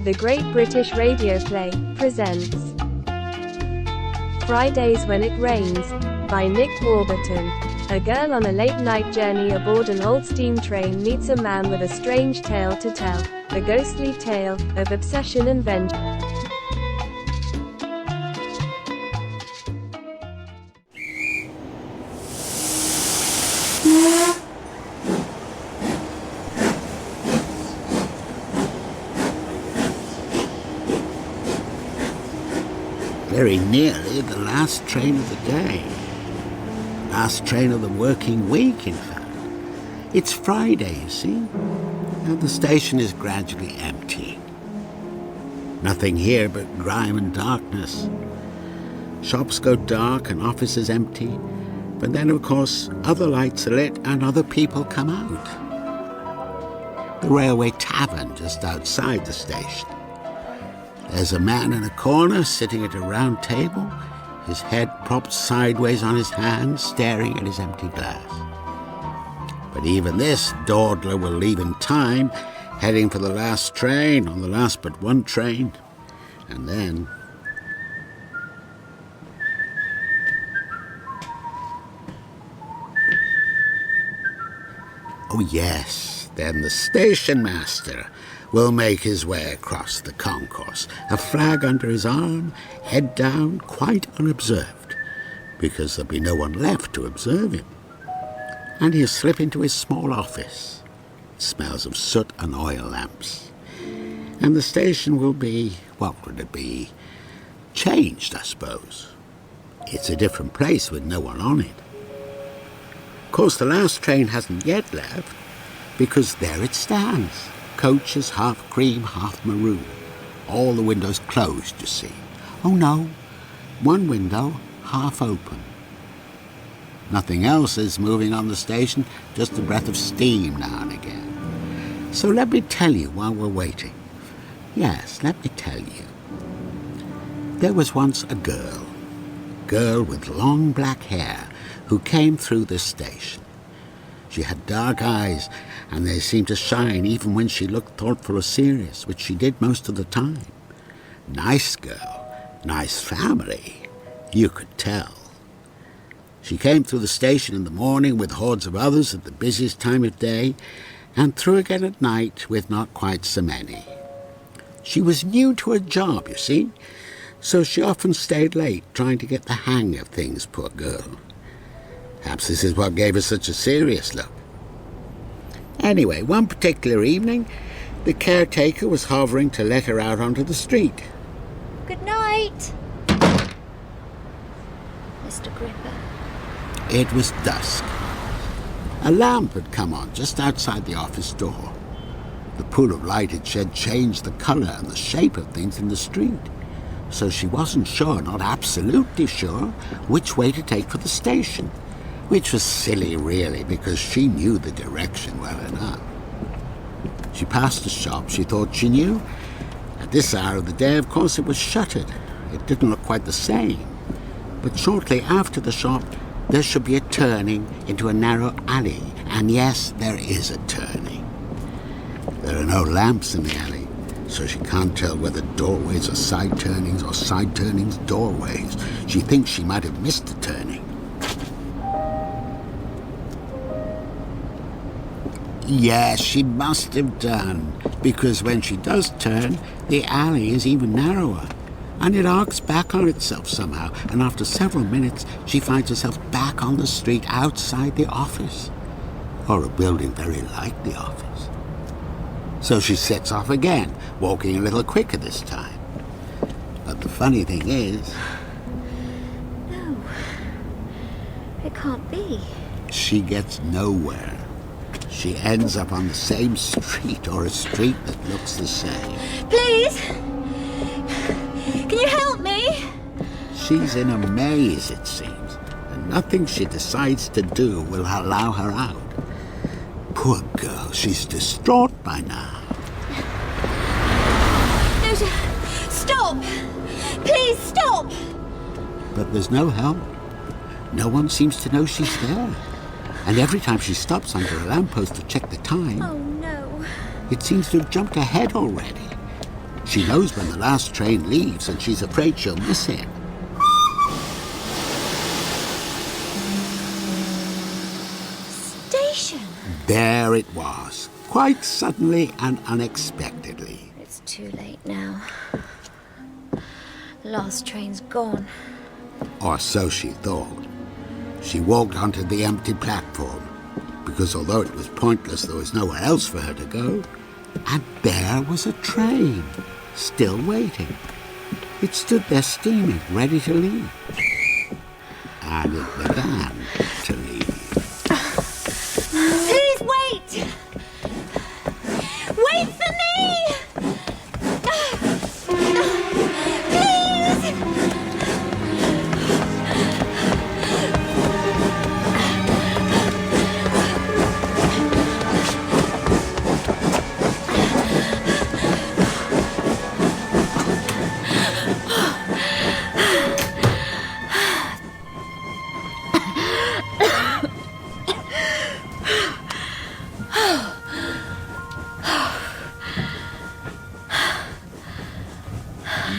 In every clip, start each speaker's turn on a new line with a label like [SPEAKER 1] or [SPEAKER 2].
[SPEAKER 1] The Great British Radio Play presents Fridays When It Rains, by Nick Warburton. A girl on a late-night journey aboard an old steam train meets a man with a strange tale to tell, a ghostly tale of obsession and vengeance.
[SPEAKER 2] Very nearly the last train of the day. Last train of the working week, in fact. It's Friday, you see, and the station is gradually empty. Nothing here but grime and darkness. Shops go dark and offices empty, but then, of course, other lights are lit and other people come out. The railway tavern just outside the station. There's a man in a corner sitting at a round table, his head propped sideways on his hands, staring at his empty glass. But even this dawdler will leave in time, heading for the last train on the last but one train. And then... oh yes, then the station master will make his way across the concourse, a flag under his arm, head down, quite unobserved, because there'll be no one left to observe him. And he'll slip into his small office. It smells of soot and oil lamps. And the station will be, what would it be? Changed, I suppose. It's a different place with no one on it. Of course, the last train hasn't yet left, because there it stands. Coaches half cream, half maroon. All the windows closed, you see. Oh no, one window half open. Nothing else is moving on the station, just a breath of steam now and again. So let me tell you while we're waiting. Yes, let me tell you. There was once a girl with long black hair, who came through this station. She had dark eyes, and they seemed to shine even when she looked thoughtful or serious, which she did most of the time. Nice girl, nice family, you could tell. She came through the station in the morning with hordes of others at the busiest time of day, and through again at night with not quite so many. She was new to her job, you see, so she often stayed late trying to get the hang of things, poor girl. Perhaps this is what gave her such a serious look. Anyway, one particular evening, the caretaker was hovering to let her out onto the street.
[SPEAKER 3] Good night, Mr. Gripper.
[SPEAKER 2] It was dusk. A lamp had come on just outside the office door. The pool of light it shed changed the colour and the shape of things in the street, so she wasn't sure, not absolutely sure, which way to take for the station. Which was silly, really, because she knew the direction well enough. She passed a shop she thought she knew. At this hour of the day, of course, it was shuttered. It didn't look quite the same. But shortly after the shop, there should be a turning into a narrow alley. And yes, there is a turning. There are no lamps in the alley, so she can't tell whether doorways are side turnings or side turnings doorways. She thinks she might have missed the turning. Yes, she must have done, because when she does turn, the alley is even narrower, and it arcs back on itself somehow, and after several minutes, she finds herself back on the street outside the office, or a building very like the office. So she sets off again, walking a little quicker this time. But the funny thing is...
[SPEAKER 3] no, it can't be.
[SPEAKER 2] She gets nowhere. She ends up on the same street, or a street that looks the same.
[SPEAKER 3] Please! Can you help me?
[SPEAKER 2] She's in a maze, it seems, and nothing she decides to do will allow her out. Poor girl, she's distraught by now.
[SPEAKER 3] No, stop! Please stop!
[SPEAKER 2] But there's no help. No one seems to know she's there. And every time she stops under a lamppost to check the time,
[SPEAKER 3] Oh no.
[SPEAKER 2] it seems to have jumped ahead already. She knows when the last train leaves and she's afraid she'll miss it.
[SPEAKER 3] Station.
[SPEAKER 2] There it was, quite suddenly and unexpectedly.
[SPEAKER 3] It's too late now. Last train's gone.
[SPEAKER 2] Or so she thought. She walked onto the empty platform, because although it was pointless, there was nowhere else for her to go. And there was a train, still waiting. It stood there steaming, ready to leave. And it began to leave.
[SPEAKER 3] Please wait! Wait for me! Please!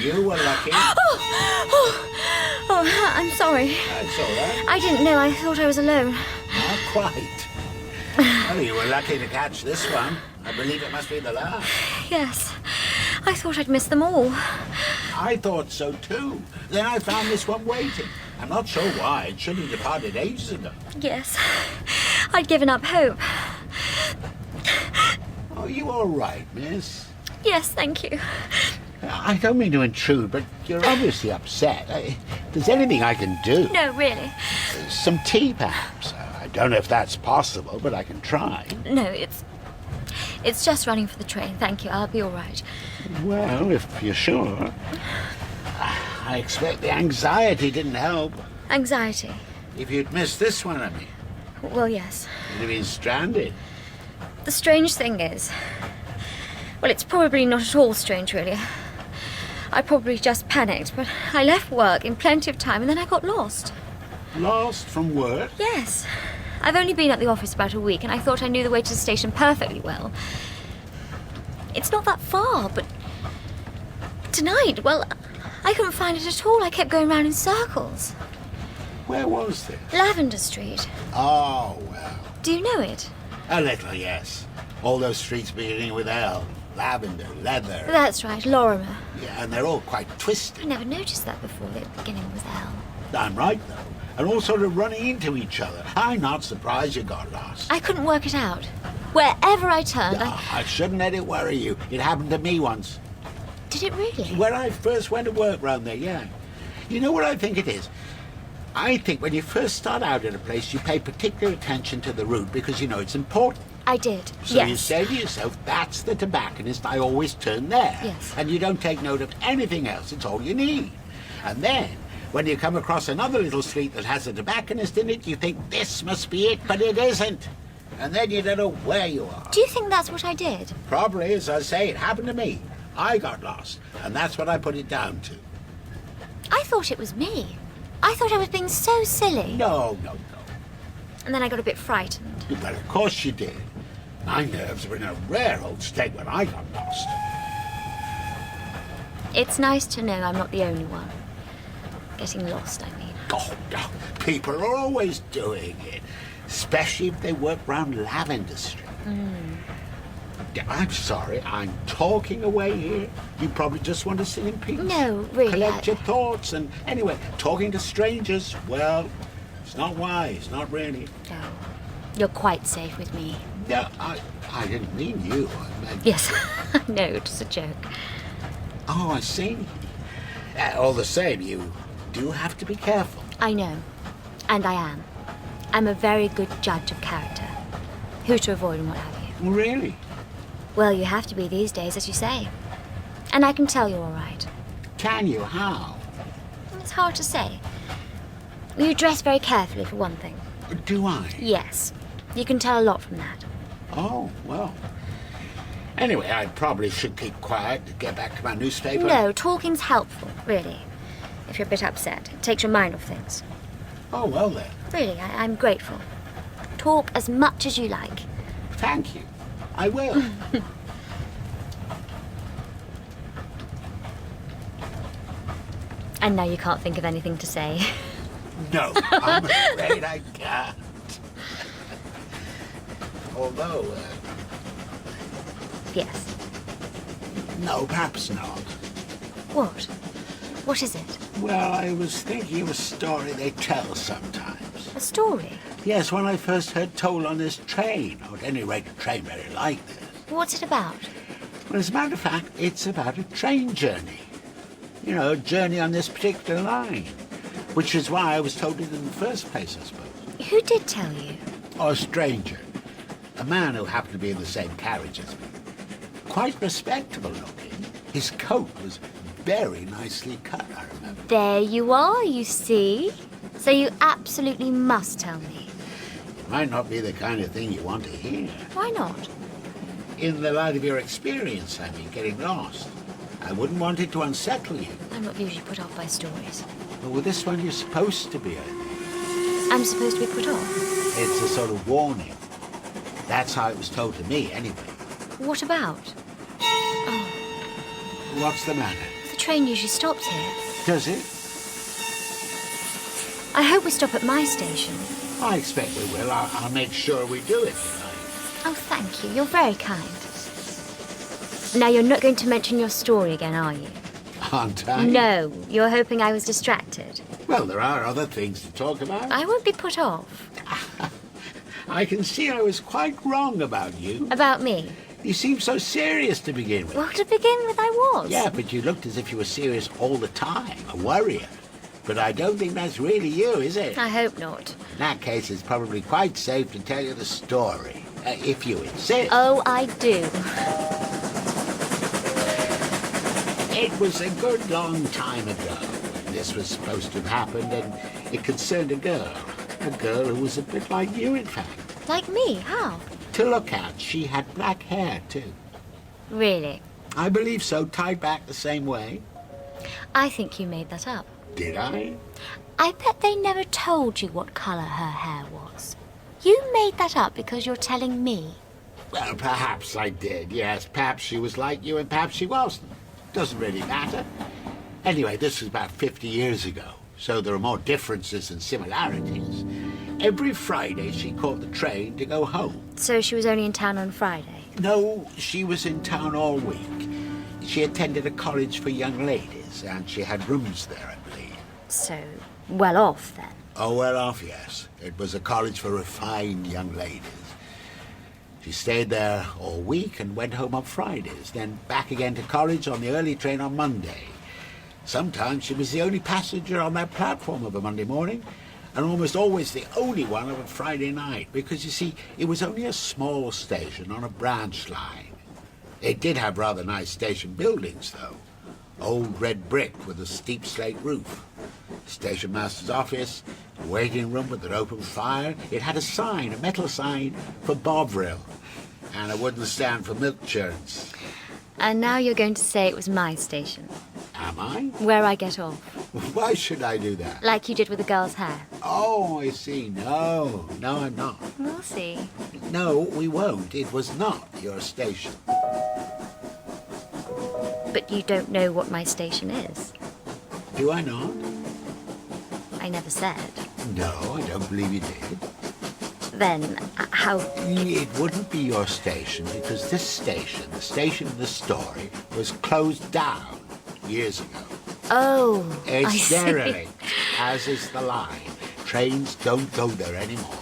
[SPEAKER 2] You were lucky.
[SPEAKER 3] Oh, I'm sorry.
[SPEAKER 2] That's all right.
[SPEAKER 3] I didn't know. I thought I was alone.
[SPEAKER 2] Not quite. Well, you were lucky to catch this one. I believe it must be the last.
[SPEAKER 3] Yes. I thought I'd missed them all.
[SPEAKER 2] I thought so too. Then I found this one waiting. I'm not sure why. It should have departed ages ago.
[SPEAKER 3] Yes. I'd given up hope.
[SPEAKER 2] Oh, you all right, miss?
[SPEAKER 3] Yes, thank you.
[SPEAKER 2] I don't mean to intrude, but you're obviously upset. If there's anything I can do...
[SPEAKER 3] No, really.
[SPEAKER 2] Some tea, perhaps. I don't know if that's possible, but I can try.
[SPEAKER 3] No, it's just running for the train. Thank you. I'll be all right.
[SPEAKER 2] Well, if you're sure. I expect the anxiety didn't help.
[SPEAKER 3] Anxiety?
[SPEAKER 2] If you'd missed this one, I mean,
[SPEAKER 3] Well, yes.
[SPEAKER 2] you'd have been stranded.
[SPEAKER 3] The strange thing is... Well, it's probably not at all strange, really. I probably just panicked, but I left work in plenty of time and then I got lost.
[SPEAKER 2] Lost from work?
[SPEAKER 3] Yes. I've only been at the office about a week and I thought I knew the way to the station perfectly well. It's not that far, but... Tonight, well, I couldn't find it at all. I kept going round in circles.
[SPEAKER 2] Where was this?
[SPEAKER 3] Lavender Street.
[SPEAKER 2] Oh, well.
[SPEAKER 3] Do you know it?
[SPEAKER 2] A little, yes. All those streets beginning with L. Lavender, leather.
[SPEAKER 3] That's right, Lorimer.
[SPEAKER 2] Yeah, and they're all quite
[SPEAKER 3] I
[SPEAKER 2] twisted.
[SPEAKER 3] never noticed that before, the beginning with L.
[SPEAKER 2] I'm right, though. And all sort of running into each other. I'm not surprised you got lost.
[SPEAKER 3] I couldn't work it out. Wherever I turned,
[SPEAKER 2] I shouldn't let it worry you. It happened to me once.
[SPEAKER 3] Did it really?
[SPEAKER 2] When I first went to work round there, yeah. You know what I think it is? I think when you first start out at a place, you pay particular attention to the route because you know it's important.
[SPEAKER 3] I did,
[SPEAKER 2] So
[SPEAKER 3] yes.
[SPEAKER 2] you say to yourself, that's the tobacconist, I always turn there.
[SPEAKER 3] Yes.
[SPEAKER 2] And you don't take note of anything else, it's all you need. And then, when you come across another little street that has a tobacconist in it, you think, this must be it, but it isn't. And then you don't know where you are.
[SPEAKER 3] Do you think that's what I did?
[SPEAKER 2] Probably, as I say, it happened to me. I got lost, and that's what I put it down to.
[SPEAKER 3] I thought it was me. I thought I was being so silly.
[SPEAKER 2] No.
[SPEAKER 3] And then I got a bit frightened.
[SPEAKER 2] Well, of course you did. My nerves were in a rare old state when I got lost.
[SPEAKER 3] It's nice to know I'm not the only one. Getting lost, I mean.
[SPEAKER 2] Oh, no. People are always doing it, especially if they work round Lavender Street. I'm sorry, I'm talking away here. You probably just want to sit in peace.
[SPEAKER 3] No, really.
[SPEAKER 2] Collect your thoughts, and anyway, talking to strangers, well, it's not wise, not really.
[SPEAKER 3] No. You're quite safe with me.
[SPEAKER 2] No, I didn't mean you. I meant...
[SPEAKER 3] Yes, I know, it was a joke.
[SPEAKER 2] Oh, I see. All the same, you do have to be careful.
[SPEAKER 3] I know. And I am. I'm a very good judge of character. Who to avoid and what have you.
[SPEAKER 2] Really?
[SPEAKER 3] Well, you have to be these days, as you say. And I can tell you're all right.
[SPEAKER 2] Can you? How?
[SPEAKER 3] It's hard to say. You dress very carefully, for one thing.
[SPEAKER 2] Do I?
[SPEAKER 3] Yes. You can tell a lot from that.
[SPEAKER 2] Oh, well. Anyway, I probably should keep quiet to get back to my newspaper.
[SPEAKER 3] No, talking's helpful, really. If you're a bit upset, it takes your mind off things.
[SPEAKER 2] Oh, well then.
[SPEAKER 3] Really, I'm grateful. Talk as much as you like.
[SPEAKER 2] Thank you. I will.
[SPEAKER 3] And now you can't think of anything to say.
[SPEAKER 2] No, I'm afraid I can't. Although,
[SPEAKER 3] Yes.
[SPEAKER 2] no, perhaps not.
[SPEAKER 3] What? What is it?
[SPEAKER 2] Well, I was thinking of a story they tell sometimes.
[SPEAKER 3] A story?
[SPEAKER 2] Yes, one I first heard told on this train, or at any rate a train very like this.
[SPEAKER 3] What's it about?
[SPEAKER 2] Well, as a matter of fact, it's about a train journey. You know, a journey on this particular line. Which is why I was told it in the first place, I suppose.
[SPEAKER 3] Who did tell you?
[SPEAKER 2] Or a stranger. A man who happened to be in the same carriage as me. Quite respectable looking. His coat was very nicely cut, I remember.
[SPEAKER 3] There you are, you see. So you absolutely must tell me.
[SPEAKER 2] It might not be the kind of thing you want to hear.
[SPEAKER 3] Why not?
[SPEAKER 2] In the light of your experience, I mean, getting lost. I wouldn't want it to unsettle you.
[SPEAKER 3] I'm not usually put off by stories.
[SPEAKER 2] But with this one, you're supposed to be, I think.
[SPEAKER 3] I'm supposed to be put off?
[SPEAKER 2] It's a sort of warning. That's how it was told to me, anyway.
[SPEAKER 3] What about?
[SPEAKER 2] What's the matter?
[SPEAKER 3] The train usually stops here.
[SPEAKER 2] Does it?
[SPEAKER 3] I hope we stop at my station.
[SPEAKER 2] I expect we will. I'll make sure we do it tonight.
[SPEAKER 3] Oh, thank you. You're very kind. Now, you're not going to mention your story again, are you?
[SPEAKER 2] Aren't I?
[SPEAKER 3] No. You're hoping I was distracted.
[SPEAKER 2] Well, there are other things to talk about.
[SPEAKER 3] I won't be put off.
[SPEAKER 2] I can see I was quite wrong about you.
[SPEAKER 3] About me?
[SPEAKER 2] You seemed so serious to begin with.
[SPEAKER 3] Well, to begin with, I was.
[SPEAKER 2] Yeah, but you looked as if you were serious all the time, a worrier. But I don't think that's really you, is it?
[SPEAKER 3] I hope not.
[SPEAKER 2] In that case, it's probably quite safe to tell you the story, if you insist.
[SPEAKER 3] Oh, I do.
[SPEAKER 2] It was a good long time ago when this was supposed to have happened, and it concerned a girl who was a bit like you, in fact.
[SPEAKER 3] Like me? How?
[SPEAKER 2] To look at, she had black hair, too.
[SPEAKER 3] Really?
[SPEAKER 2] I believe so, tied back the same way.
[SPEAKER 3] I think you made that up.
[SPEAKER 2] Did I?
[SPEAKER 3] I bet they never told you what colour her hair was. You made that up because you're telling me.
[SPEAKER 2] Well, perhaps I did, yes. Perhaps she was like you and perhaps she wasn't. Doesn't really matter. Anyway, this was about 50 years ago, so there are more differences than similarities. Every Friday she caught the train to go home.
[SPEAKER 3] So she was only in town on Friday?
[SPEAKER 2] No, she was in town all week. She attended a college for young ladies, and she had rooms there, I believe.
[SPEAKER 3] So, well off then?
[SPEAKER 2] Oh, well off, yes. It was a college for refined young ladies. She stayed there all week and went home on Fridays, then back again to college on the early train on Monday. Sometimes she was the only passenger on that platform of a Monday morning, and almost always the only one of a Friday night, because, you see, it was only a small station on a branch line. It did have rather nice station buildings, though. Old red brick with a steep slate roof. Station master's office, a waiting room with an open fire. It had a sign, a metal sign, for Bovril, and a wooden stand for milk churns.
[SPEAKER 3] And now you're going to say it was my station?
[SPEAKER 2] Am I?
[SPEAKER 3] Where I get off?
[SPEAKER 2] Why should I do that?
[SPEAKER 3] Like you did with the girl's hair?
[SPEAKER 2] Oh, I see. No, I'm not.
[SPEAKER 3] We'll see.
[SPEAKER 2] No, we won't. It was not your station.
[SPEAKER 3] But you don't know what my station is?
[SPEAKER 2] Do I not?
[SPEAKER 3] I never said.
[SPEAKER 2] No, I don't believe you did.
[SPEAKER 3] Then, how...
[SPEAKER 2] It wouldn't be your station, because this station, the station in the story, was closed down years ago.
[SPEAKER 3] Oh, I
[SPEAKER 2] It's
[SPEAKER 3] see.
[SPEAKER 2] derelict, as is the line. Trains don't go there anymore.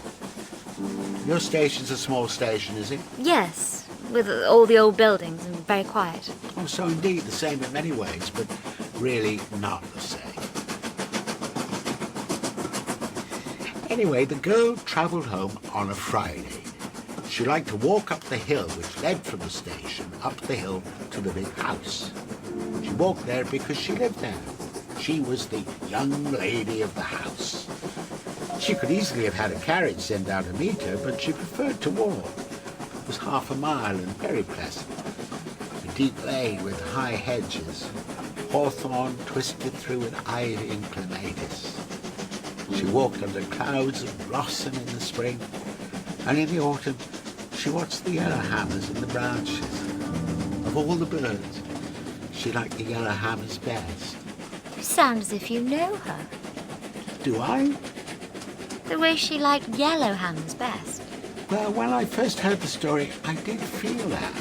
[SPEAKER 2] Your station's a small station, is it?
[SPEAKER 3] Yes, with all the old buildings and very quiet.
[SPEAKER 2] Oh, so indeed, the same in many ways, but really not the same. Anyway, the girl travelled home on a Friday. She liked to walk up the hill which led from the station up the hill to the big house. She walked there because she lived there. She was the young lady of the house. She could easily have had a carriage sent out to meet her, but she preferred to walk. It was half a mile and very pleasant. A deep lane with high hedges, hawthorn twisted through with ivy and clematis. She walked under clouds of blossom in the spring, and in the autumn she watched the yellowhammers in the branches. Of all the birds, she liked the yellowhammers best.
[SPEAKER 3] You sound as if you know her.
[SPEAKER 2] Do I?
[SPEAKER 3] The way she liked yellow hams best.
[SPEAKER 2] Well, when I first heard the story, I did feel that.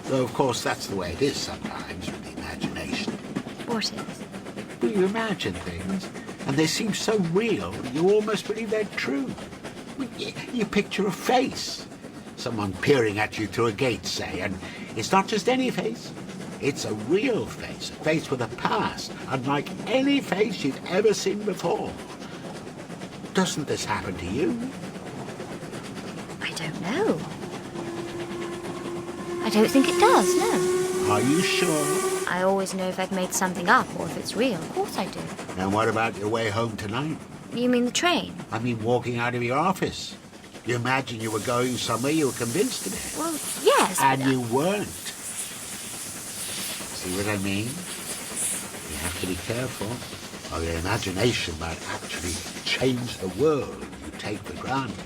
[SPEAKER 2] Though, of course, that's the way it is sometimes with the imagination.
[SPEAKER 3] What is?
[SPEAKER 2] Well, you imagine things, and they seem so real, you almost believe they're true. Well, you picture a face, someone peering at you through a gate, say, and it's not just any face. It's a real face, a face with a past, unlike any face you've ever seen before. Doesn't this happen to you?
[SPEAKER 3] I don't know. I don't think it does, no.
[SPEAKER 2] Are you sure?
[SPEAKER 3] I always know if I've made something up or if it's real. Of course I do.
[SPEAKER 2] And what about your way home tonight?
[SPEAKER 3] You mean the train?
[SPEAKER 2] I mean walking out of your office. You imagine you were going somewhere you were convinced to be.
[SPEAKER 3] Well, yes.
[SPEAKER 2] And you weren't. See what I mean? You have to be careful, or your imagination might actually change the world you take for granted.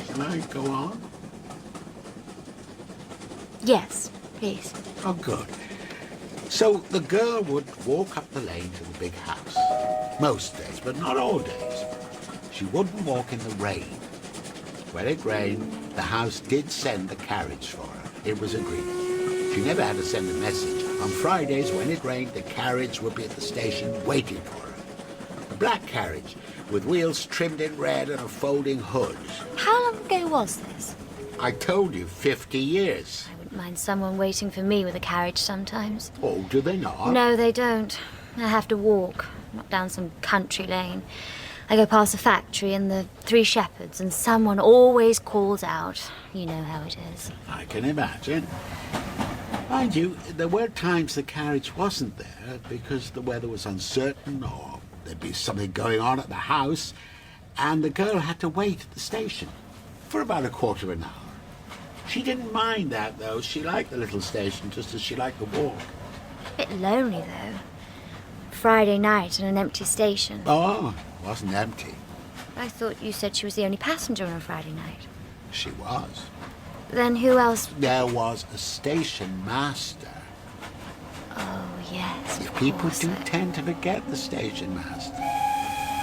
[SPEAKER 2] Can I go on?
[SPEAKER 3] Yes, please.
[SPEAKER 2] Oh, good. So the girl would walk up the lane to the big house. Most days, but not all days. She wouldn't walk in the rain. When it rained, the house did send the carriage for her. It was agreed. She never had to send a message. On Fridays, when it rained, the carriage would be at the station waiting for her. A black carriage with wheels trimmed in red and a folding hood.
[SPEAKER 3] How long ago was this?
[SPEAKER 2] I told you, 50 years.
[SPEAKER 3] I wouldn't mind someone waiting for me with a carriage sometimes.
[SPEAKER 2] Oh, do they not?
[SPEAKER 3] No, they don't. I have to walk, not down some country lane. I go past a factory and the Three Shepherds, and someone always calls out. You know how it is.
[SPEAKER 2] I can imagine. Mind you, there were times the carriage wasn't there because the weather was uncertain or there'd be something going on at the house, and the girl had to wait at the station for about a quarter of an hour. She didn't mind that, though. She liked the little station just as she liked the walk.
[SPEAKER 3] A bit lonely, though. Friday night in an empty station.
[SPEAKER 2] Oh, it wasn't empty.
[SPEAKER 3] I thought you said she was the only passenger on a Friday night.
[SPEAKER 2] She was.
[SPEAKER 3] Then who else?
[SPEAKER 2] There was a station master.
[SPEAKER 3] Oh, yes, of
[SPEAKER 2] People
[SPEAKER 3] course.
[SPEAKER 2] do tend to forget the station master.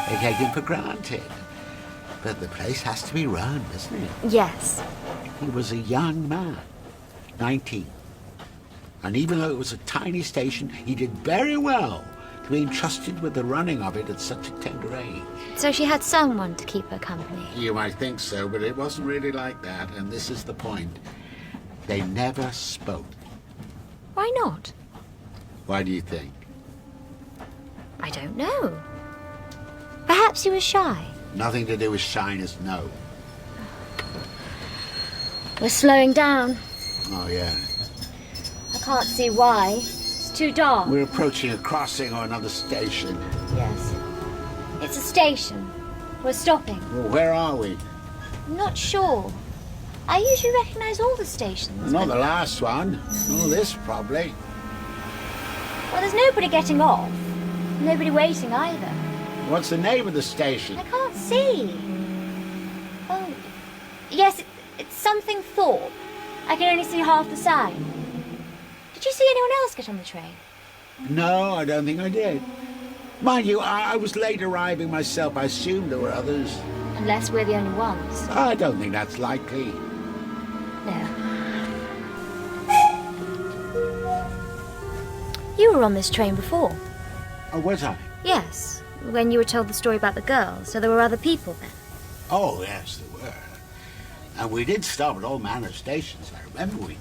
[SPEAKER 2] They take him for granted. But the place has to be run, doesn't it?
[SPEAKER 3] Yes.
[SPEAKER 2] He was a young man, 19. And even though it was a tiny station, he did very well to be entrusted with the running of it at such a tender age.
[SPEAKER 3] So she had someone to keep her company.
[SPEAKER 2] You might think so, but it wasn't really like that, and this is the point. They never spoke.
[SPEAKER 3] Why not?
[SPEAKER 2] Why do you think?
[SPEAKER 3] I don't know. Perhaps he was shy.
[SPEAKER 2] Nothing to do with shyness, no.
[SPEAKER 3] We're slowing down.
[SPEAKER 2] Oh, yeah.
[SPEAKER 3] I can't see why. It's too dark.
[SPEAKER 2] We're approaching a crossing or another station.
[SPEAKER 3] Yes. It's a station. We're stopping.
[SPEAKER 2] Well, where are we?
[SPEAKER 3] I'm not sure. I usually recognize all the stations.
[SPEAKER 2] Not
[SPEAKER 3] but-
[SPEAKER 2] the last one. Nor this, probably.
[SPEAKER 3] Well, there's nobody getting off. Nobody waiting either.
[SPEAKER 2] What's the name of the station?
[SPEAKER 3] I can't see. Oh, yes, it's something Thorpe. I can only see half the sign. Did you see anyone else get on the train?
[SPEAKER 2] No, I don't think I did. Mind you, I was late arriving myself. I assumed there were others.
[SPEAKER 3] Unless we're the only ones.
[SPEAKER 2] I don't think that's likely.
[SPEAKER 3] No. You were on this train before.
[SPEAKER 2] Oh, was I?
[SPEAKER 3] Yes, when you were told the story about the girl, so there were other people then.
[SPEAKER 2] Oh, yes, there were. And we did stop at all manner of stations. I remember we did.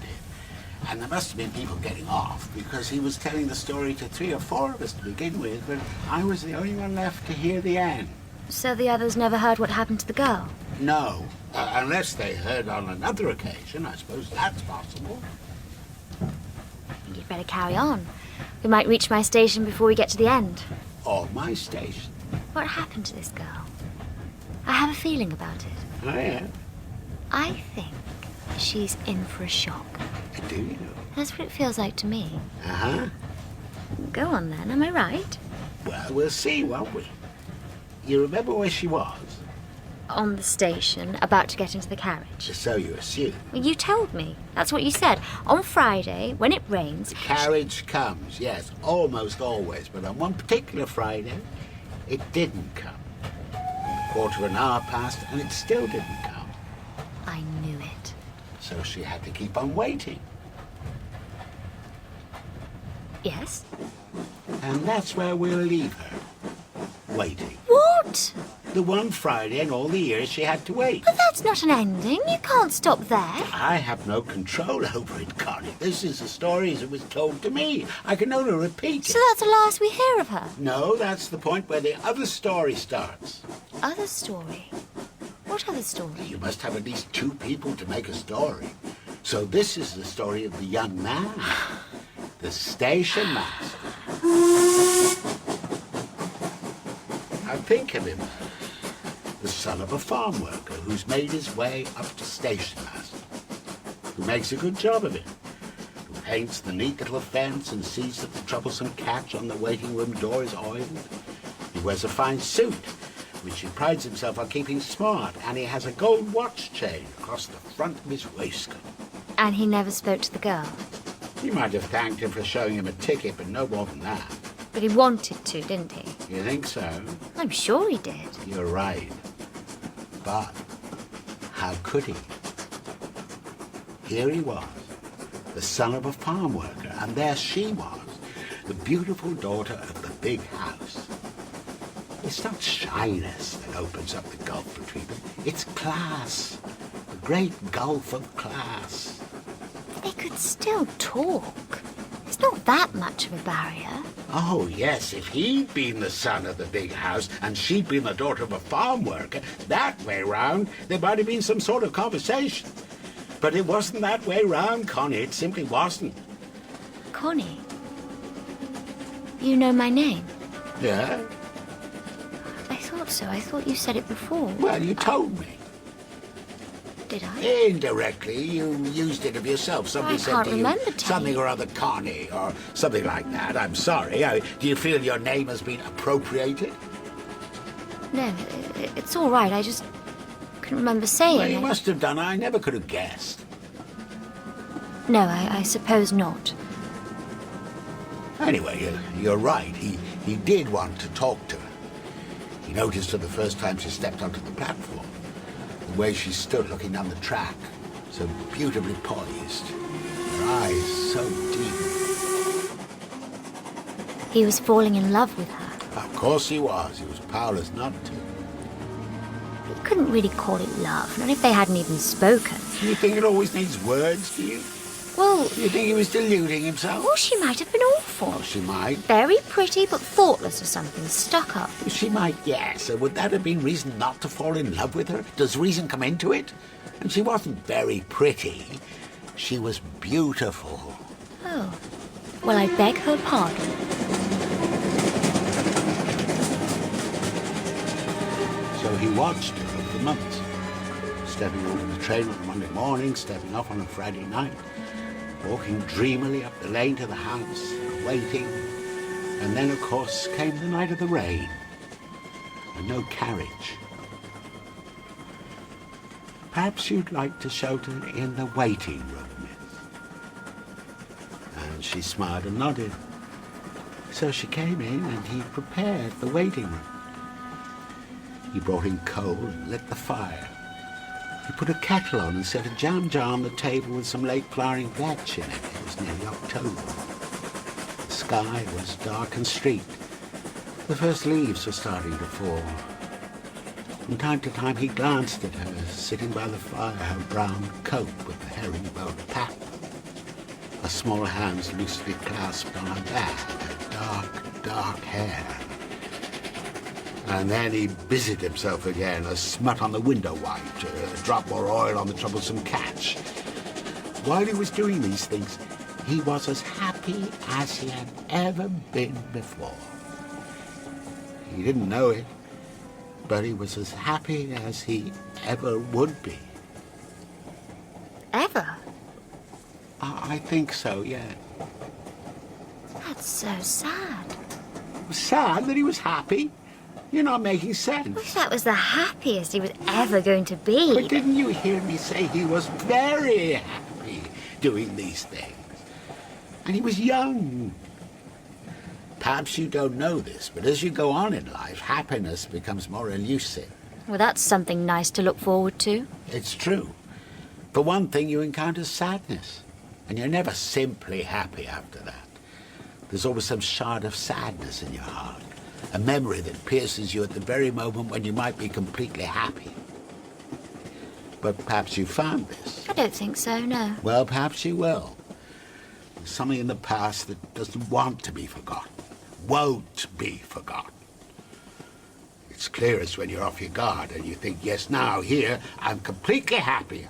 [SPEAKER 2] And there must have been people getting off, because he was telling the story to 3 or 4 of us to begin with, but I was the only one left to hear the end.
[SPEAKER 3] So the others never heard what happened to the girl?
[SPEAKER 2] No, unless they heard on another occasion. I suppose that's possible.
[SPEAKER 3] You'd better carry on. We might reach my station before we get to the end.
[SPEAKER 2] Oh, my station.
[SPEAKER 3] What happened to this girl? I have a feeling about it.
[SPEAKER 2] Oh, yeah.
[SPEAKER 3] I think she's in for a shock.
[SPEAKER 2] Do you?
[SPEAKER 3] That's what it feels like to me.
[SPEAKER 2] Uh-huh.
[SPEAKER 3] Go on then, am I right?
[SPEAKER 2] Well, we'll see, won't we? You remember where she was?
[SPEAKER 3] on the station, about to get into the carriage.
[SPEAKER 2] So you assume.
[SPEAKER 3] Well, you told me. That's what you said. On Friday, when it rains...
[SPEAKER 2] The carriage comes, yes, almost always. But on one particular Friday, it didn't come. A quarter of an hour passed, and it still didn't come.
[SPEAKER 3] I knew it.
[SPEAKER 2] So she had to keep on waiting.
[SPEAKER 3] Yes?
[SPEAKER 2] And that's where we'll leave her. Waiting.
[SPEAKER 3] What?
[SPEAKER 2] The one Friday in all the years she had to wait.
[SPEAKER 3] But that's not an ending. You can't stop there.
[SPEAKER 2] I have no control over it, Connie. This is the story as it was told to me. I can only repeat it.
[SPEAKER 3] So that's the last we hear of her?
[SPEAKER 2] No, that's the point where the other story starts.
[SPEAKER 3] Other story? What other story?
[SPEAKER 2] You must have at least two people to make a story. So this is the story of the young man, the station master. Now think of him, the son of a farm worker who's made his way up to station master, who makes a good job of it, who paints the neat little fence and sees that the troublesome catch on the waiting room door is oiled. He wears a fine suit, which he prides himself on keeping smart, and he has a gold watch chain across the front of his waistcoat.
[SPEAKER 3] And he never spoke to the girl?
[SPEAKER 2] He might have thanked him for showing him a ticket, but no more than that.
[SPEAKER 3] But he wanted to, didn't he?
[SPEAKER 2] You think so?
[SPEAKER 3] I'm sure he did.
[SPEAKER 2] You're right. But how could he? Here he was, the son of a farm worker, and there she was, the beautiful daughter of the big house. It's not shyness that opens up the gulf between them. It's class, the great gulf of class.
[SPEAKER 3] They could still talk. It's not that much of a barrier.
[SPEAKER 2] Oh, yes, if he'd been the son of the big house and she'd been the daughter of a farm worker, that way round, there might have been some sort of conversation. But it wasn't that way round, Connie. It simply wasn't.
[SPEAKER 3] Connie? You know my name?
[SPEAKER 2] Yeah?
[SPEAKER 3] I thought so. I thought you said it before.
[SPEAKER 2] Well, you told me.
[SPEAKER 3] Did I?
[SPEAKER 2] Indirectly, you used it of yourself. Somebody said
[SPEAKER 3] can't
[SPEAKER 2] to you
[SPEAKER 3] remember telling
[SPEAKER 2] something
[SPEAKER 3] you.
[SPEAKER 2] or other, Connie, or something like that. I'm sorry. Do you feel your name has been appropriated?
[SPEAKER 3] No, it's all right. I just couldn't remember saying
[SPEAKER 2] Well, you
[SPEAKER 3] it.
[SPEAKER 2] must have done. I never could have guessed.
[SPEAKER 3] No, I suppose not.
[SPEAKER 2] Anyway, you're right. He did want to talk to her. He noticed her the first time she stepped onto the platform. The way she stood looking down the track, so beautifully poised. Her eyes so deep.
[SPEAKER 3] He was falling in love with her.
[SPEAKER 2] Of course he was. He was powerless not to.
[SPEAKER 3] He couldn't really call it love, not if they hadn't even spoken.
[SPEAKER 2] Do you think it always needs words, do you?
[SPEAKER 3] Well,
[SPEAKER 2] Do you think he was deluding himself?
[SPEAKER 3] well, she might have been awful.
[SPEAKER 2] Oh, she might.
[SPEAKER 3] Very pretty, but thoughtless or something, stuck up.
[SPEAKER 2] She might, yes. Would that have been reason not to fall in love with her? Does reason come into it? And she wasn't very pretty. She was beautiful.
[SPEAKER 3] Oh, well, I beg her pardon.
[SPEAKER 2] So he watched her over the months, stepping onto the train on a Monday morning, stepping off on a Friday night, walking dreamily up the lane to the house, waiting. And then, of course, came the night of the rain, and no carriage. Perhaps you'd like to shelter in the waiting room, miss. And she smiled and nodded. So she came in, and he prepared the waiting room. He brought in coal and lit the fire. He put a kettle on and set a jam jar on the table with some late flowering vetch in it. It was nearly October. The sky was dark and streaked. The first leaves were starting to fall. From time to time he glanced at her, sitting by the fire, her brown coat with the herringbone pattern, her small hands loosely clasped on her back, her dark, dark hair. And then he busied himself again, a smut on the window white, a drop more oil on the troublesome catch. While he was doing these things, he was as happy as he had ever been before. He didn't know it, but he was as happy as he ever would be.
[SPEAKER 3] Ever?
[SPEAKER 2] I think so, yeah.
[SPEAKER 3] That's so sad.
[SPEAKER 2] It was sad that he was happy. You're not making sense.
[SPEAKER 3] That was the happiest he was ever going to be.
[SPEAKER 2] But didn't you hear me say he was very happy doing these things? And he was young. Perhaps you don't know this, but as you go on in life, happiness becomes more elusive.
[SPEAKER 3] Well, that's something nice to look forward to.
[SPEAKER 2] It's true. For one thing, you encounter sadness, and you're never simply happy after that. There's always some shard of sadness in your heart, a memory that pierces you at the very moment when you might be completely happy. But perhaps you found this.
[SPEAKER 3] I don't think so, no.
[SPEAKER 2] Well, perhaps you will. There's something in the past that doesn't want to be forgotten, won't be forgotten. It's clearest when you're off your guard and you think, yes, now, here, I'm completely happy.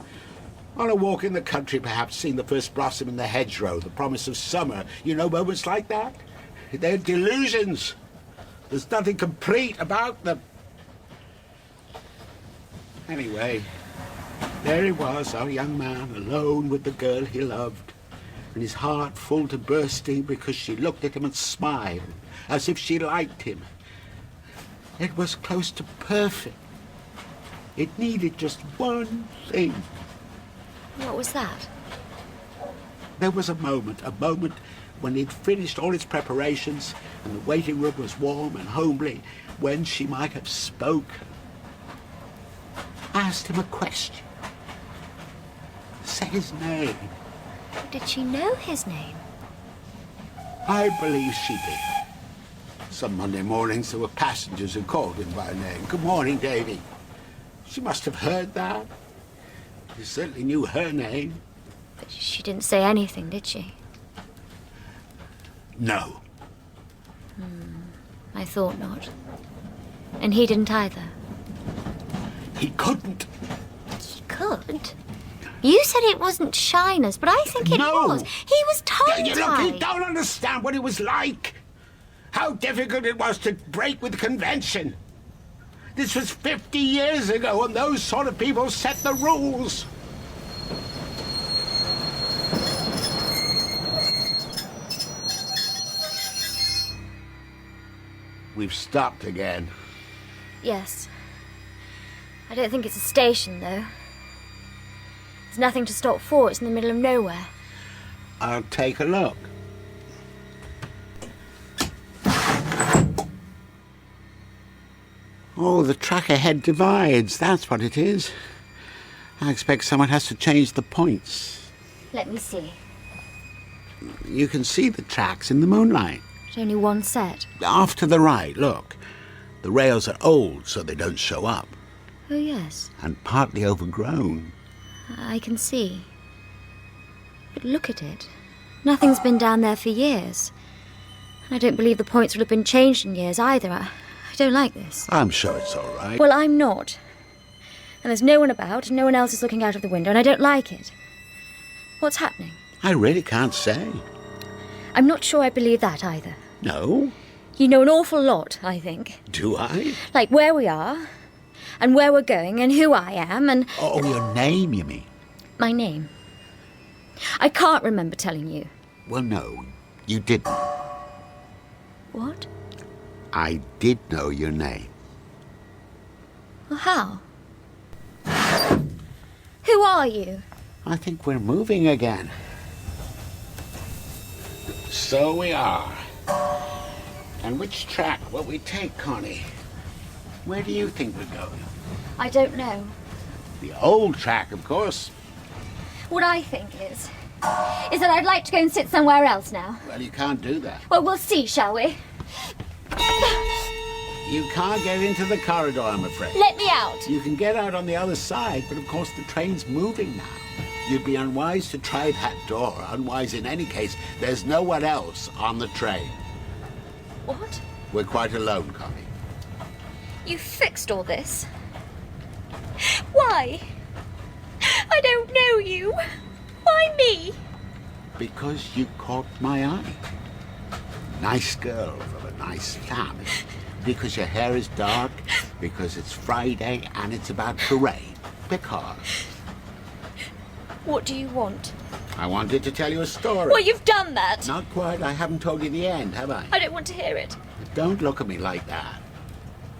[SPEAKER 2] On a walk in the country, perhaps seeing the first blossom in the hedgerow, the promise of summer. You know moments like that? They're delusions. There's nothing complete about them. Anyway, there he was, our young man, alone with the girl he loved, and his heart full to bursting because she looked at him and smiled, as if she liked him. It was close to perfect. It needed just one thing.
[SPEAKER 3] What was that?
[SPEAKER 2] There was a moment when he'd finished all his preparations and the waiting room was warm and homely, when she might have spoken. Asked him a question. Said his name.
[SPEAKER 3] Did she know his name?
[SPEAKER 2] I believe she did. Some Monday mornings there were passengers who called him by name. Good morning, Davy. She must have heard that. He certainly knew her name.
[SPEAKER 3] But she didn't say anything, did she?
[SPEAKER 2] No.
[SPEAKER 3] I thought not. And he didn't either.
[SPEAKER 2] He couldn't.
[SPEAKER 3] He could? You said it wasn't shyness, but I think it was. He was tongue-tied.
[SPEAKER 2] Look, you don't understand what it was like. How difficult it was to break with convention. This was 50 years ago, and those sort of people set the rules. We've stopped again.
[SPEAKER 3] Yes. I don't think it's a station, though. There's nothing to stop for. It's in the middle of nowhere.
[SPEAKER 2] I'll take a look. Oh, the track ahead divides. That's what it is. I expect someone has to change the points.
[SPEAKER 3] Let me see.
[SPEAKER 2] You can see the tracks in the moonlight.
[SPEAKER 3] There's only one set.
[SPEAKER 2] Off to the right, look. The rails are old, so they don't show up.
[SPEAKER 3] Oh, yes.
[SPEAKER 2] And partly overgrown.
[SPEAKER 3] I can see. But look at it. Nothing's been down there for years. I don't believe the points will have been changed in years either. I don't like this.
[SPEAKER 2] I'm sure it's all right.
[SPEAKER 3] Well, I'm not. And there's no one about, and no one else is looking out of the window, and I don't like it. What's happening?
[SPEAKER 2] I really can't say.
[SPEAKER 3] I'm not sure I believe that either.
[SPEAKER 2] No?
[SPEAKER 3] You know an awful lot, I think.
[SPEAKER 2] Do I?
[SPEAKER 3] Like where we are, and where we're going, and who I am, and...
[SPEAKER 2] Oh, your name, you mean?
[SPEAKER 3] My name. I can't remember telling you.
[SPEAKER 2] Well, no, you didn't.
[SPEAKER 3] What?
[SPEAKER 2] I did know your name.
[SPEAKER 3] Well, how? Who are you?
[SPEAKER 2] I think we're moving again. So we are. And which track will we take, Connie? Where do you think we're going?
[SPEAKER 3] I don't know.
[SPEAKER 2] The old track, of course.
[SPEAKER 3] What I think is that I'd like to go and sit somewhere else now.
[SPEAKER 2] Well, you can't do that.
[SPEAKER 3] Well, we'll see, shall we?
[SPEAKER 2] You can't get into the corridor, I'm afraid.
[SPEAKER 3] Let me out.
[SPEAKER 2] You can get out on the other side, but of course the train's moving now. You'd be unwise to try that door. Unwise in any case. There's no one else on the train.
[SPEAKER 3] What?
[SPEAKER 2] We're quite alone, Connie.
[SPEAKER 3] You fixed all this? Why? I don't know you. Why me?
[SPEAKER 2] Because you caught my eye. Nice girl from a nice family. Because your hair is dark. Because it's Friday and it's about to rain. Because...
[SPEAKER 3] What do you want?
[SPEAKER 2] I wanted to tell you a story.
[SPEAKER 3] Well, you've done that.
[SPEAKER 2] Not quite. I haven't told you the end, have I?
[SPEAKER 3] I don't want to hear it.
[SPEAKER 2] Don't look at me like that.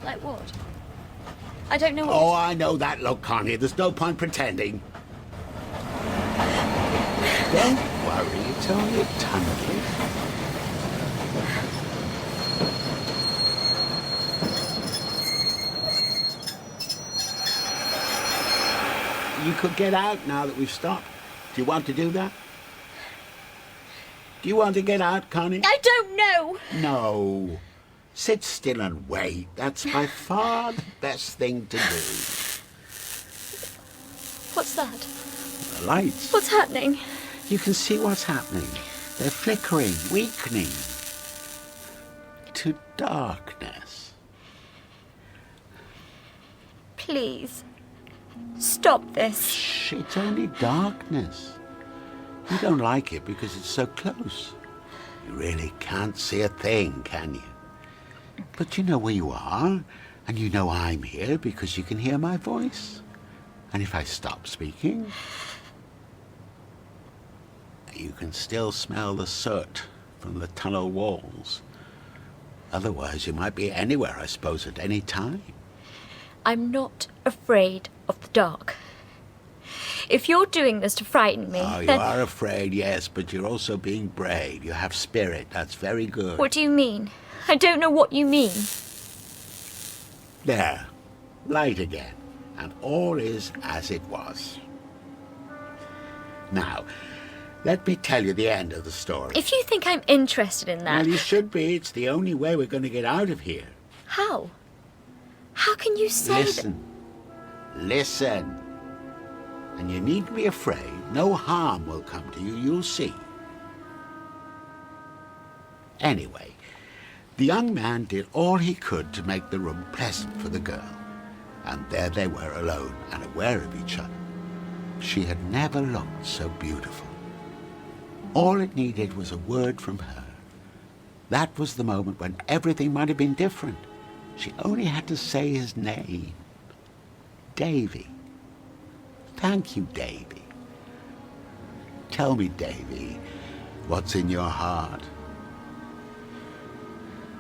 [SPEAKER 3] Like what? I don't know what...
[SPEAKER 2] Oh, I know that look, Connie. There's no point pretending. Don't worry, it's only a tunnel. You could get out now that we've stopped. Do you want to do that? Do you want to get out, Connie?
[SPEAKER 3] I don't know!
[SPEAKER 2] No. Sit still and wait. That's by far the best thing to do.
[SPEAKER 3] What's that?
[SPEAKER 2] The lights.
[SPEAKER 3] What's happening?
[SPEAKER 2] You can see what's happening. They're flickering, weakening to darkness.
[SPEAKER 3] Please, stop this.
[SPEAKER 2] Shh, it's only darkness. You don't like it because it's so close. You really can't see a thing, can you? But you know where you are, and you know I'm here because you can hear my voice. And if I stop speaking, you can still smell the soot from the tunnel walls. Otherwise, you might be anywhere, I suppose, at any time.
[SPEAKER 3] I'm not afraid of the dark. If you're doing this to frighten me,
[SPEAKER 2] Oh, you
[SPEAKER 3] then...
[SPEAKER 2] are afraid, yes, but you're also being brave. You have spirit. That's very good.
[SPEAKER 3] What do you mean? I don't know what you mean.
[SPEAKER 2] There. Light again. And all is as it was. Now, let me tell you the end of the story.
[SPEAKER 3] If you think I'm interested in that...
[SPEAKER 2] Well, you should be. It's the only way we're going to get out of here.
[SPEAKER 3] How? How can you say that...
[SPEAKER 2] Listen. Listen. And you needn't be afraid. No harm will come to you. You'll see. Anyway, the young man did all he could to make the room pleasant for the girl. And there they were alone and aware of each other. She had never looked so beautiful. All it needed was a word from her. That was the moment when everything might have been different. She only had to say his name. Davy. Thank you, Davy. Tell me, Davy, what's in your heart?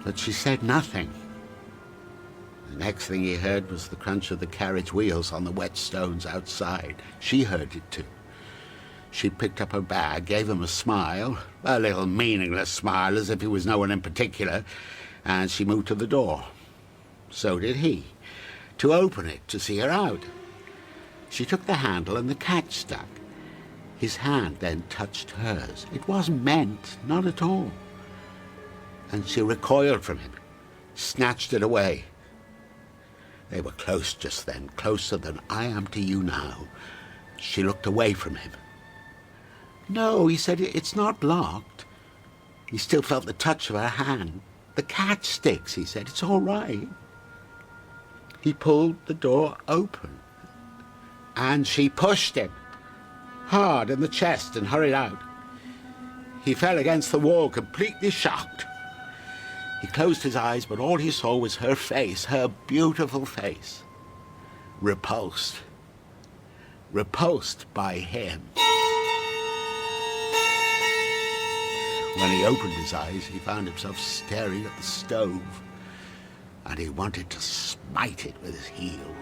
[SPEAKER 2] But she said nothing. The next thing he heard was the crunch of the carriage wheels on the wet stones outside. She heard it too. She picked up her bag, gave him a smile, a little meaningless smile, as if he was no one in particular, and she moved to the door. So did he, to open it, to see her out. She took the handle and the catch stuck. His hand then touched hers. It wasn't meant, not at all. And she recoiled from him, snatched it away. They were close just then, closer than I am to you now. She looked away from him. No, he said, it's not locked. He still felt the touch of her hand. The catch sticks, he said, it's all right. He pulled the door open. And she pushed him hard in the chest and hurried out. He fell against the wall, completely shocked. He closed his eyes, but all he saw was her face, her beautiful face. Repulsed. Repulsed by him. When he opened his eyes, he found himself staring at the stove, and he wanted to smite it with his heel,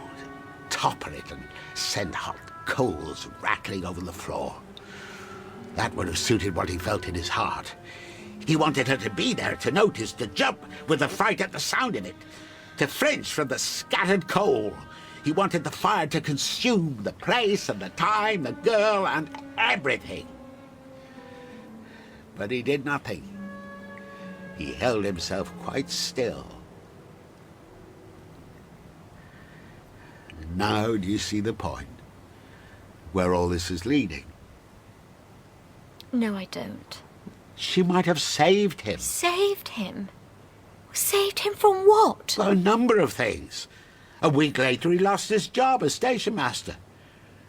[SPEAKER 2] topple it and send hot coals rattling over the floor. That would have suited what he felt in his heart. He wanted her to be there, to notice, to jump with the fright at the sound of it, to flinch from the scattered coal. He wanted the fire to consume the place and the time, the girl and everything. But he did nothing. He held himself quite still. Now do you see the point? Where all this is leading?
[SPEAKER 3] No, I don't.
[SPEAKER 2] She might have saved him.
[SPEAKER 3] Saved him? Saved him from what?
[SPEAKER 2] A number of things. A week later, he lost his job as station master.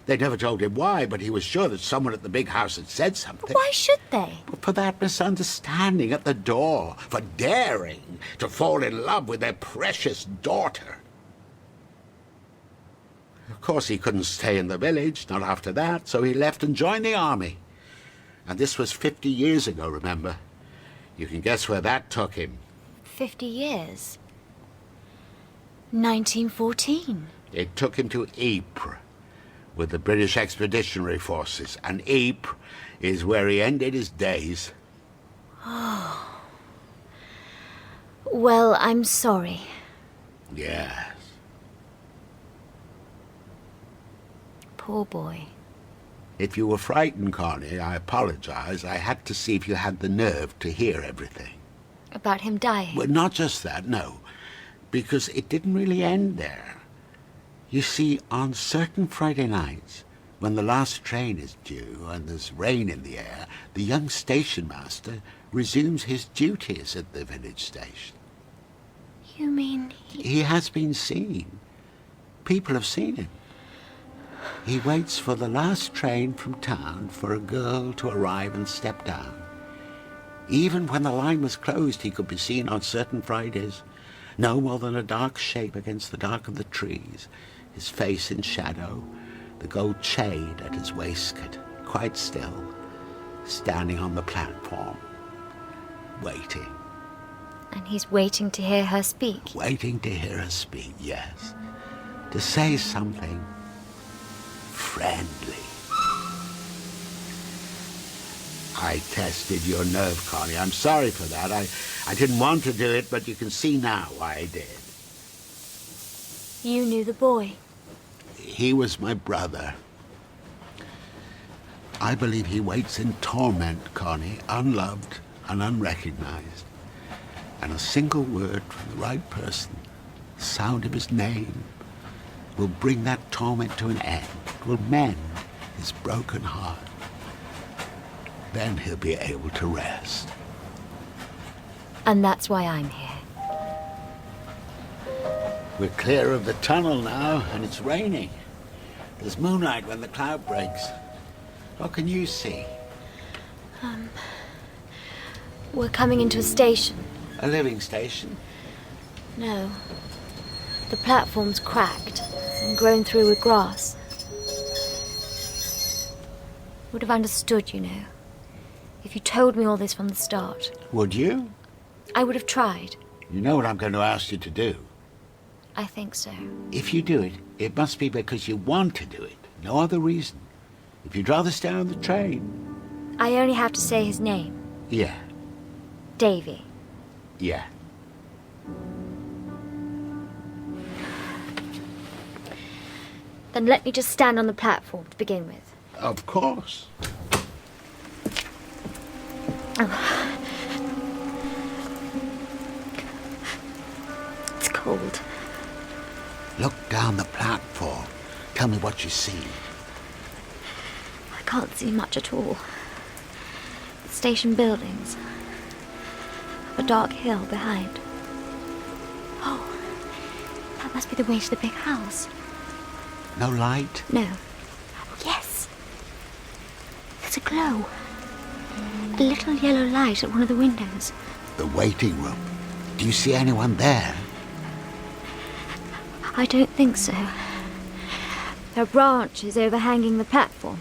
[SPEAKER 2] They never told him why, but he was sure that someone at the big house had said something.
[SPEAKER 3] But why should they?
[SPEAKER 2] For that misunderstanding at the door, for daring to fall in love with their precious daughter. Of course, he couldn't stay in the village, not after that, so he left and joined the army. And this was 50 years ago, remember? You can guess where that took him.
[SPEAKER 3] 50 years? 1914.
[SPEAKER 2] It took him to Ypres with the British Expeditionary Forces, and Ypres is where he ended his days.
[SPEAKER 3] Oh. Well, I'm sorry.
[SPEAKER 2] Yes.
[SPEAKER 3] Poor boy.
[SPEAKER 2] If you were frightened, Connie, I apologize. I had to see if you had the nerve to hear everything.
[SPEAKER 3] About him dying?
[SPEAKER 2] Well, not just that, no. Because it didn't really end there. You see, on certain Friday nights, when the last train is due and there's rain in the air, the young station master resumes his duties at the village station.
[SPEAKER 3] You mean
[SPEAKER 2] He has been seen. People have seen him. He waits for the last train from town for a girl to arrive and step down. Even when the line was closed, he could be seen on certain Fridays, no more than a dark shape against the dark of the trees, his face in shadow, the gold shade at his waistcoat, quite still, standing on the platform, waiting.
[SPEAKER 3] And he's waiting to hear her speak?
[SPEAKER 2] Waiting to hear her speak, yes. To say something friendly. I tested your nerve, Connie. I'm sorry for that. I didn't want to do it, but you can see now why I did.
[SPEAKER 3] You knew the boy?
[SPEAKER 2] He was my brother. I believe he waits in torment, Connie, unloved and unrecognized. And a single word from the right person, the sound of his name, will bring that torment to an end, will mend his broken heart. Then he'll be able to rest.
[SPEAKER 3] And that's why I'm here.
[SPEAKER 2] We're clear of the tunnel now, and it's raining. There's moonlight when the cloud breaks. What can you see?
[SPEAKER 3] We're coming into a station.
[SPEAKER 2] A living station?
[SPEAKER 3] No. The platform's cracked and grown through with grass. Would have understood, you know, if you told me all this from the start.
[SPEAKER 2] Would you?
[SPEAKER 3] I would have tried.
[SPEAKER 2] You know what I'm going to ask you to do.
[SPEAKER 3] I think so.
[SPEAKER 2] If you do it, it must be because you want to do it. No other reason. If you'd rather stay on the train.
[SPEAKER 3] I only have to say his name.
[SPEAKER 2] Yeah.
[SPEAKER 3] Davy.
[SPEAKER 2] Yeah.
[SPEAKER 3] Then let me just stand on the platform to begin with.
[SPEAKER 2] Of course.
[SPEAKER 3] It's cold.
[SPEAKER 2] Look down the platform. Tell me what you see.
[SPEAKER 3] I can't see much at all. The station buildings. A dark hill behind. Oh, that must be the way to the big house.
[SPEAKER 2] No light?
[SPEAKER 3] No. Oh, yes. There's a glow. A little yellow light at one of the windows.
[SPEAKER 2] The waiting room. Do you see anyone there?
[SPEAKER 3] I don't think so. There are branches overhanging the platform,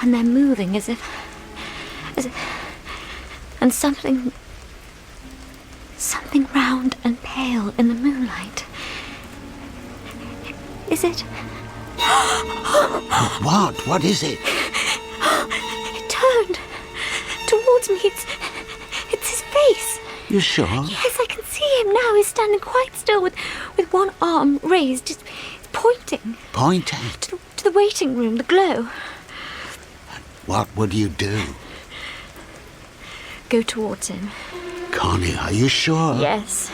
[SPEAKER 3] and they're moving as if... And something round and pale in the moonlight. Is it?
[SPEAKER 2] What? What is it?
[SPEAKER 3] It turned towards me. It's his face.
[SPEAKER 2] You sure?
[SPEAKER 3] Yes, I can see him now. He's standing quite still with one arm raised. He's pointing.
[SPEAKER 2] Pointing?
[SPEAKER 3] To the waiting room, the glow.
[SPEAKER 2] What would you do?
[SPEAKER 3] Go towards him.
[SPEAKER 2] Connie, are you sure?
[SPEAKER 3] Yes.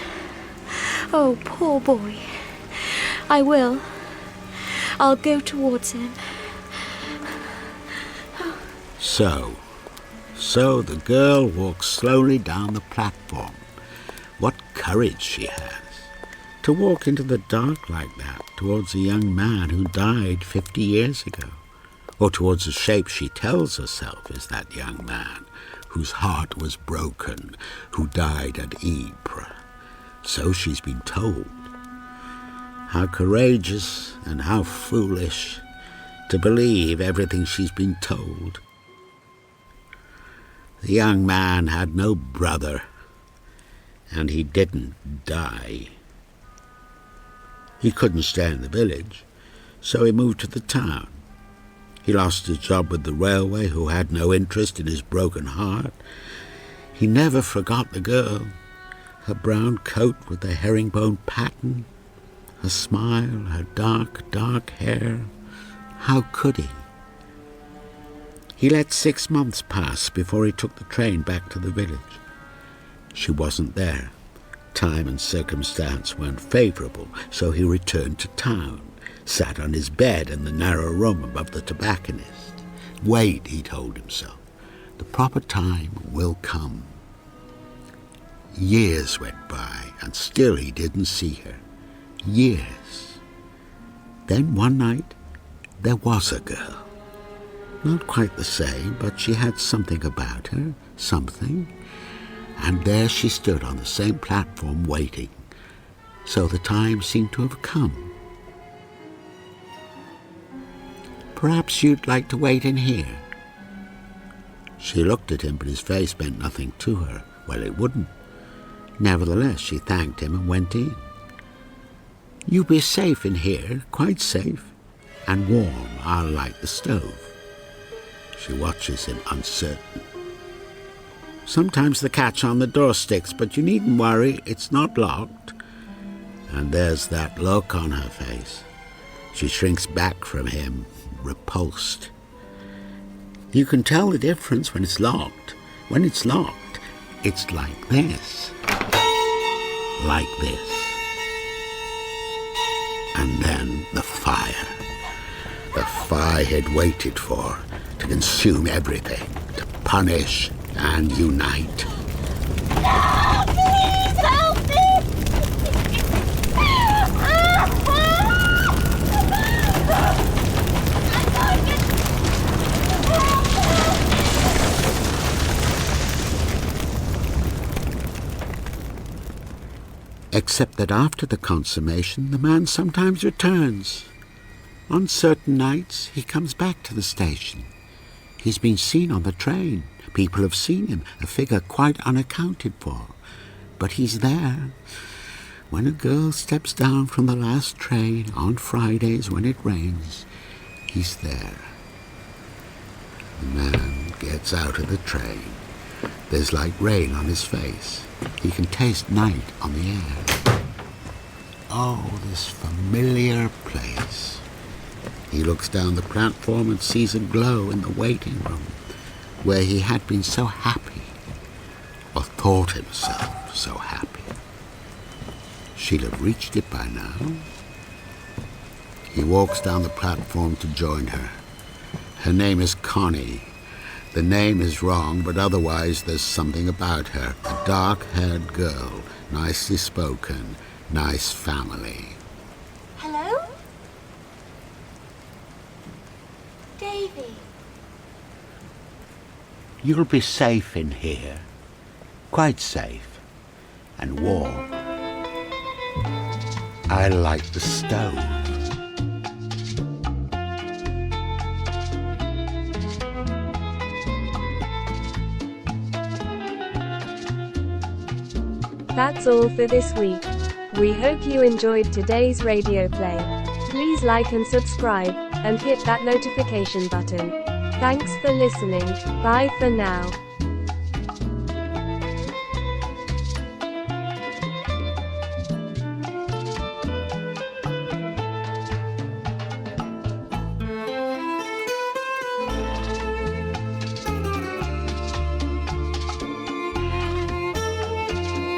[SPEAKER 3] Oh, poor boy. I will. I'll go towards him.
[SPEAKER 2] So the girl walks slowly down the platform. What courage she has. To walk into the dark like that towards a young man who died 50 years ago. Or towards a shape she tells herself is that young man whose heart was broken, who died at Ypres. So she's been told. How courageous and how foolish to believe everything she's been told. The young man had no brother, and he didn't die. He couldn't stay in the village, so he moved to the town. He lost his job with the railway, who had no interest in his broken heart. He never forgot the girl, her brown coat with the herringbone pattern, her smile, her dark, dark hair. How could he? He let 6 months pass before he took the train back to the village. She wasn't there. Time and circumstance weren't favourable, so he returned to town, sat on his bed in the narrow room above the tobacconist. Wait, he told himself. The proper time will come. Years went by, and still he didn't see her. Years. Then one night, there was a girl. Not quite the same, but she had something about her, something. And there she stood on the same platform waiting. So the time seemed to have come. Perhaps you'd like to wait in here. She looked at him, but his face meant nothing to her. Well, it wouldn't. Nevertheless, she thanked him and went in. You'll be safe in here, quite safe, and warm. I'll light the stove. She watches him, uncertain. Sometimes the catch on the door sticks, but you needn't worry, it's not locked. And there's that look on her face. She shrinks back from him, repulsed. You can tell the difference when it's locked. When it's locked, it's like this. Like this. And then the fire. The fire he'd waited for, to consume everything, to punish and unite.
[SPEAKER 3] No, please help me!
[SPEAKER 2] Except that after the consummation, the man sometimes returns. On certain nights, he comes back to the station. He's been seen on the train. People have seen him, a figure quite unaccounted for. But he's there. When a girl steps down from the last train on Fridays when it rains, he's there. The man gets out of the train. There's like rain on his face. He can taste night on the air. Oh, this familiar place. He looks down the platform and sees a glow in the waiting room, where he had been so happy, or thought himself so happy. She'll have reached it by now. He walks down the platform to join her. Her name is Connie. The name is wrong, but otherwise there's something about her. A dark-haired girl, nicely spoken, nice family.
[SPEAKER 3] Hello? Davy.
[SPEAKER 2] You'll be safe in here. Quite safe. And warm. I light the stove.
[SPEAKER 1] That's all for this week. We hope you enjoyed today's radio play. Please like and subscribe, and hit that notification button. Thanks for listening. Bye for now.